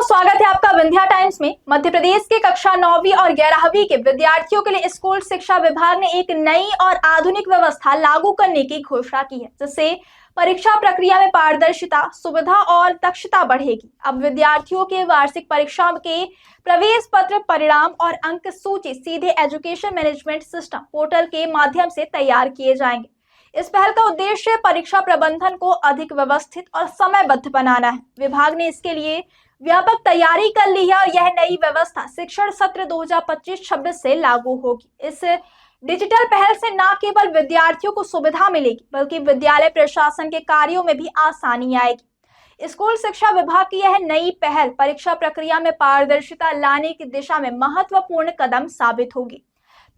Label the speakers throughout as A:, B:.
A: दोस्तों, स्वागत है आपका विंध्या टाइम्स में। मध्य प्रदेश के कक्षा 9वीं और 11वीं के विद्यार्थियों के लिए स्कूल शिक्षा विभाग ने एक नई और आधुनिक व्यवस्था लागू करने की घोषणा की है, जिससे परीक्षा प्रक्रिया में पारदर्शिता, सुविधा और दक्षता बढ़ेगी। अब विद्यार्थियों के वार्षिक परीक्षा के प्रवेश पत्र, परिणाम और अंक सूची सीधे एजुकेशन मैनेजमेंट सिस्टम पोर्टल के माध्यम से तैयार किए जाएंगे। इस पहल का उद्देश्य परीक्षा प्रबंधन को अधिक व्यवस्थित और समयबद्ध बनाना है। विभाग ने इसके लिए व्यापक तैयारी कर ली है और यह नई व्यवस्था शिक्षण सत्र 2025-26 से लागू होगी। इस डिजिटल पहल से न केवल विद्यार्थियों को सुविधा मिलेगी, बल्कि विद्यालय प्रशासन के कार्यों में भी आसानी आएगी। स्कूल शिक्षा विभाग की यह नई पहल परीक्षा प्रक्रिया में पारदर्शिता लाने की दिशा में महत्वपूर्ण कदम साबित होगी।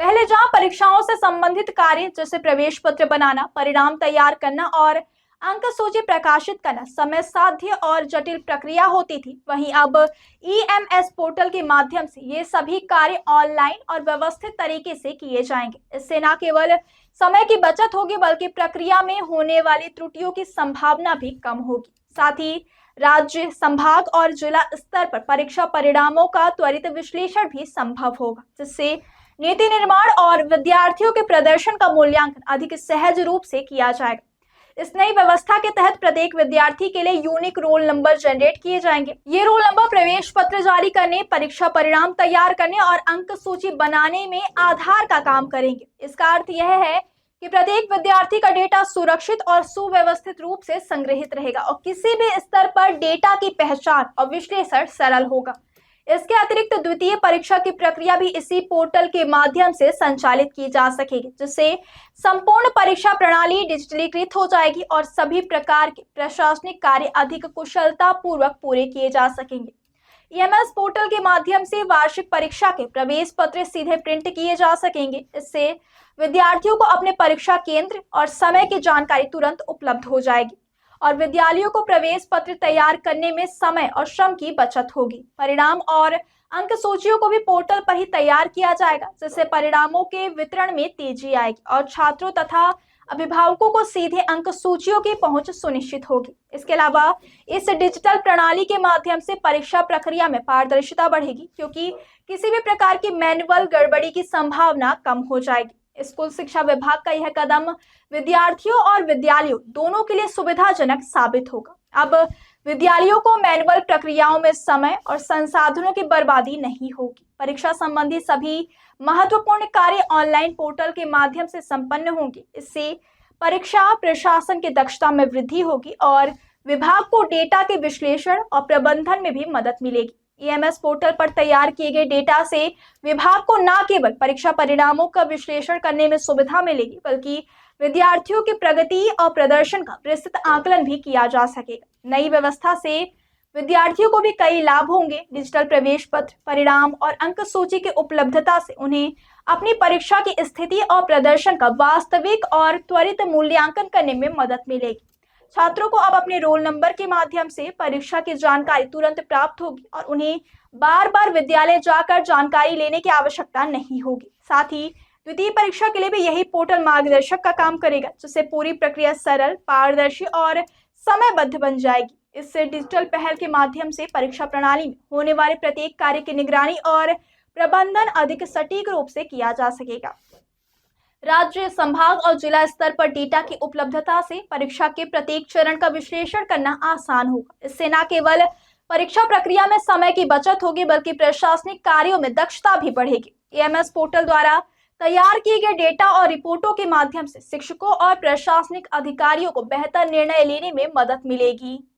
A: पहले जहां परीक्षाओं से संबंधित कार्य जैसे प्रवेश पत्र बनाना, परिणाम तैयार करना और अंक सूची प्रकाशित करना समय साध्य और जटिल प्रक्रिया होती थी, वहीं अब ईएमएस पोर्टल के माध्यम से ये सभी कार्य ऑनलाइन और व्यवस्थित तरीके से किए जाएंगे। इससे न केवल समय की बचत होगी, बल्कि प्रक्रिया में होने वाली त्रुटियों की संभावना भी कम होगी। साथ ही राज्य, संभाग और जिला स्तर पर परीक्षा परिणामों का त्वरित विश्लेषण भी संभव होगा, जिससे नीति निर्माण और विद्यार्थियों के प्रदर्शन का मूल्यांकन अधिक सहज रूप से किया जाएगा। इस नई व्यवस्था के तहत प्रत्येक विद्यार्थी के लिए यूनिक रोल नंबर जनरेट किए जाएंगे। ये रोल नंबर प्रवेश पत्र जारी करने, परीक्षा परिणाम तैयार करने और अंक सूची बनाने में आधार का काम करेंगे। इसका अर्थ यह है कि प्रत्येक विद्यार्थी का डेटा सुरक्षित और सुव्यवस्थित रूप से संग्रहित रहेगा और किसी भी स्तर पर डेटा की पहचान और विश्लेषण सरल होगा। इसके अतिरिक्त द्वितीय परीक्षा की प्रक्रिया भी इसी पोर्टल के माध्यम से संचालित की जा सकेगी, जिससे संपूर्ण परीक्षा प्रणाली डिजिटलीकृत हो जाएगी और सभी प्रकार के प्रशासनिक कार्य अधिक कुशलता पूर्वक पूरे किए जा सकेंगे। ईएमएस पोर्टल के माध्यम से वार्षिक परीक्षा के प्रवेश पत्र सीधे प्रिंट किए जा सकेंगे। इससे विद्यार्थियों को अपने परीक्षा केंद्र और समय की जानकारी तुरंत उपलब्ध हो जाएगी और विद्यालयों को प्रवेश पत्र तैयार करने में समय और श्रम की बचत होगी। परिणाम और अंक सूचियों को भी पोर्टल पर ही तैयार किया जाएगा, जिससे परिणामों के वितरण में तेजी आएगी और छात्रों तथा अभिभावकों को सीधे अंक सूचियों की पहुंच सुनिश्चित होगी। इसके अलावा इस डिजिटल प्रणाली के माध्यम से परीक्षा प्रक्रिया में पारदर्शिता बढ़ेगी, क्योंकि किसी भी प्रकार की मैनुअल गड़बड़ी की संभावना कम हो जाएगी। स्कूल शिक्षा विभाग का यह कदम विद्यार्थियों और विद्यालयों दोनों के लिए सुविधाजनक साबित होगा। अब विद्यालयों को मैनुअल प्रक्रियाओं में समय और संसाधनों की बर्बादी नहीं होगी। परीक्षा संबंधी सभी महत्वपूर्ण कार्य ऑनलाइन पोर्टल के माध्यम से संपन्न होंगे। इससे परीक्षा प्रशासन की दक्षता में वृद्धि होगी और विभाग को डेटा के विश्लेषण और प्रबंधन में भी मदद मिलेगी। ईएमएस पोर्टल पर तैयार किए गए डेटा से विभाग को न केवल परीक्षा परिणामों का विश्लेषण करने में सुविधा मिलेगी, बल्कि विद्यार्थियों की प्रगति और प्रदर्शन का विस्तृत आकलन भी किया जा सकेगा। नई व्यवस्था से विद्यार्थियों को भी कई लाभ होंगे। डिजिटल प्रवेश पत्र, परिणाम और अंक सूची की उपलब्धता से उन्हें अपनी परीक्षा की स्थिति और प्रदर्शन का वास्तविक और त्वरित मूल्यांकन करने में मदद मिलेगी। छात्रों को अब अपने रोल नंबर के माध्यम से परीक्षा की जानकारी तुरंत प्राप्त होगी और उन्हें बार बार विद्यालय जाकर जानकारी लेने की आवश्यकता नहीं होगी। साथ ही द्वितीय परीक्षा के लिए भी यही पोर्टल मार्गदर्शक का काम करेगा, जिससे पूरी प्रक्रिया सरल, पारदर्शी और समयबद्ध बन जाएगी। इससे डिजिटल पहल के माध्यम से परीक्षा प्रणाली में होने वाले प्रत्येक कार्य की निगरानी और प्रबंधन अधिक सटीक रूप से किया जा सकेगा। राज्य, संभाग और जिला स्तर पर डेटा की उपलब्धता से परीक्षा के प्रत्येक चरण का विश्लेषण करना आसान होगा। इससे न केवल परीक्षा प्रक्रिया में समय की बचत होगी, बल्कि प्रशासनिक कार्यों में दक्षता भी बढ़ेगी। ईएमएस पोर्टल द्वारा तैयार किए गए डेटा और रिपोर्टों के माध्यम से शिक्षकों और प्रशासनिक अधिकारियों को बेहतर निर्णय लेने में मदद मिलेगी।